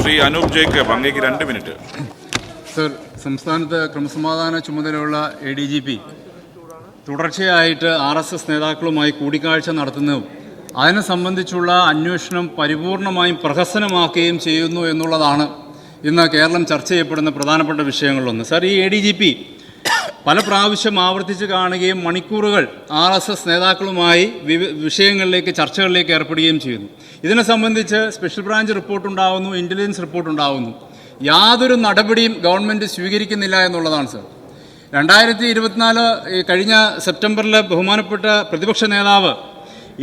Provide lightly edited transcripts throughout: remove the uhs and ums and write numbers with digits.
Shri Anoop Jacob, അങ്ങേക്ക് 2 minute. Sir, സംസ്ഥാനത്ത് ക്രമസമാധാന ചുമതലയുള്ള ADGP തുടർച്ചയായിട്ട് RSS നേതാക്കളുമായി കൂടിക്കാഴ്ച നടത്തുന്നതും അതിനെ സംബന്ധിച്ചുള്ള അന്വേഷണം പരിപൂർണമായും പ്രഹസനമാക്കുകയും ചെയ്യുന്നു എന്നുള്ളതാണ് ഇന്ന് കേരളം ചർച്ച ചെയ്യപ്പെടുന്ന പ്രധാനപ്പെട്ട വിഷയങ്ങളിലൊന്ന്. സർ, ഈ ADGP പല പ്രാവശ്യം ആവർത്തിച്ച് കാണുകയും മണിക്കൂറുകൾ RSS നേതാക്കളുമായി വിഷയങ്ങളിലേക്ക് ചർച്ചകളിലേക്ക് ഏർപ്പെടുകയും ചെയ്യുന്നു. ഇതിനെ സംബന്ധിച്ച് സ്പെഷ്യൽ ബ്രാഞ്ച് റിപ്പോർട്ടുണ്ടാകുന്നു, ഇൻ്റലിജൻസ് റിപ്പോർട്ടുണ്ടാകുന്നു. യാതൊരു നടപടിയും ഗവൺമെൻറ് സ്വീകരിക്കുന്നില്ല എന്നുള്ളതാണ് സർ. 2024 കഴിഞ്ഞ സെപ്റ്റംബറിൽ ബഹുമാനപ്പെട്ട പ്രതിപക്ഷ നേതാവ്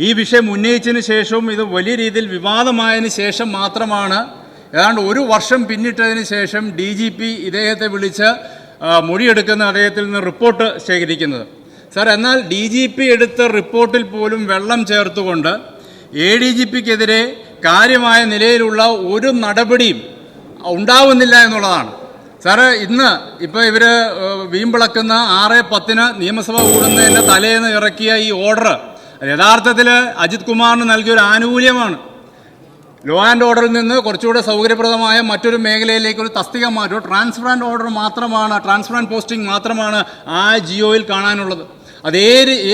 ഈ വിഷയം ഉന്നയിച്ചതിന് ശേഷവും ഇത് വലിയ രീതിയിൽ വിവാദമായതിനു ശേഷം മാത്രമാണ്, ഏതാണ്ട് 1 വർഷം പിന്നിട്ടതിന് ശേഷം DGP ഇദ്ദേഹത്തെ വിളിച്ച് മൊഴിയെടുക്കുന്ന അദ്ദേഹത്തിൽ നിന്ന് റിപ്പോർട്ട് ശേഖരിക്കുന്നത്. സാർ, എന്നാൽ DGP എടുത്ത റിപ്പോർട്ടിൽ പോലും വെള്ളം ചേർത്തുകൊണ്ട് ADGPക്കെതിരെ കാര്യമായ നിലയിലുള്ള ഒരു നടപടിയും ഉണ്ടാവുന്നില്ല എന്നുള്ളതാണ്. സാറ്, ഇപ്പോൾ ഇവർ വീമ്പിളക്കുന്ന 6/10 നിയമസഭ കൂടുന്നതിൻ്റെ തലേന്ന് ഇറക്കിയ ഈ ഓർഡർ യഥാർത്ഥത്തിൽ അജിത് കുമാറിന് നൽകിയൊരു ആനുകൂല്യമാണ്. ലോ ആൻഡ് ഓർഡറിൽ നിന്ന് കുറച്ചുകൂടെ സൗകര്യപ്രദമായ മറ്റൊരു മേഖലയിലേക്ക് ഒരു തസ്തിക മാറ്റം, ട്രാൻസ്ഫർ ആൻഡ് ഓർഡർ മാത്രമാണ്, ട്രാൻസ്ഫർ ആൻഡ് പോസ്റ്റിംഗ് മാത്രമാണ് ആ ജിയോയിൽ കാണാനുള്ളത്. അത്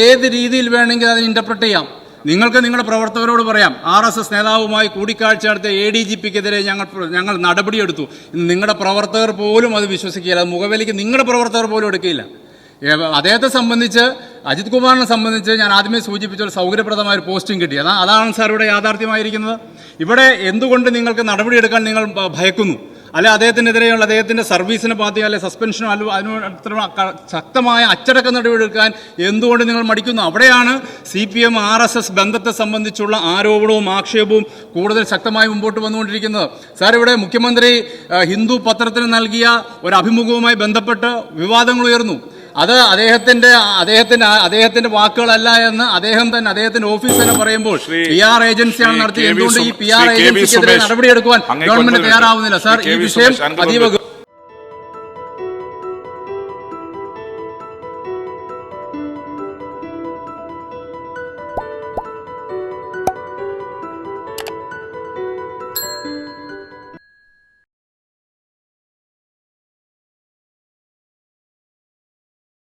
ഏത് രീതിയിൽ വേണമെങ്കിൽ അത് ഇൻ്റർപ്രറ്റ് ചെയ്യാം. നിങ്ങൾക്ക് നിങ്ങളുടെ പ്രവർത്തകരോട് പറയാം, RSS നേതാവുമായി കൂടിക്കാഴ്ച നടത്തിയ ADGPക്കെതിരെ ഞങ്ങൾ നടപടിയെടുത്തു. നിങ്ങളുടെ പ്രവർത്തകർ പോലും അത് വിശ്വസിക്കുകയില്ല. അത് മുഖവിലേക്ക് നിങ്ങളുടെ പ്രവർത്തകർ പോലും എടുക്കുകയില്ല. അദ്ദേഹത്തെ സംബന്ധിച്ച്, അജിത് കുമാറിനെ സംബന്ധിച്ച് ഞാൻ ആദ്യമേ സൂചിപ്പിച്ച ഒരു സൗകര്യപ്രദമായ ഒരു പോസ്റ്റിംഗ് കിട്ടി. അതാണ് സാർ ഇവിടെ യാഥാർത്ഥ്യമായിരിക്കുന്നത്. ഇവിടെ എന്തുകൊണ്ട് നിങ്ങൾക്ക് നടപടിയെടുക്കാൻ നിങ്ങൾ ഭയക്കുന്നു? അല്ലെ അദ്ദേഹത്തിനെതിരെയുള്ള അദ്ദേഹത്തിൻ്റെ സർവീസിനെ ബാധിക്കുക, അല്ലെ സസ്പെൻഷനോ അതിന് ശക്തമായ അച്ചടക്ക നടപടിയെടുക്കാൻ എന്തുകൊണ്ട് നിങ്ങൾ മടിക്കുന്നു? അവിടെയാണ് CPM RSS ബന്ധത്തെ സംബന്ധിച്ചുള്ള ആരോപണവും ആക്ഷേപവും കൂടുതൽ ശക്തമായി മുമ്പോട്ട് വന്നുകൊണ്ടിരിക്കുന്നത്. സാർ, ഇവിടെ മുഖ്യമന്ത്രി ഹിന്ദു പത്രത്തിന് നൽകിയ ഒരു അഭിമുഖവുമായി ബന്ധപ്പെട്ട് വിവാദങ്ങൾ ഉയർന്നു. അത് അദ്ദേഹത്തിന്റെ വാക്കുകളല്ല എന്ന് അദ്ദേഹത്തിന്റെ ഓഫീസ് തന്നെ പറയുമ്പോൾ PR ഏജൻസിയാണ് നടത്തിയത്. എന്തുകൊണ്ട് ഈ PR ഏജൻസിക്കെതിരെ നടപടിയെടുക്കുവാൻ ഗവൺമെന്റ് തയ്യാറാവുന്നില്ല? സാർ, ഈ വിഷയം അതീവ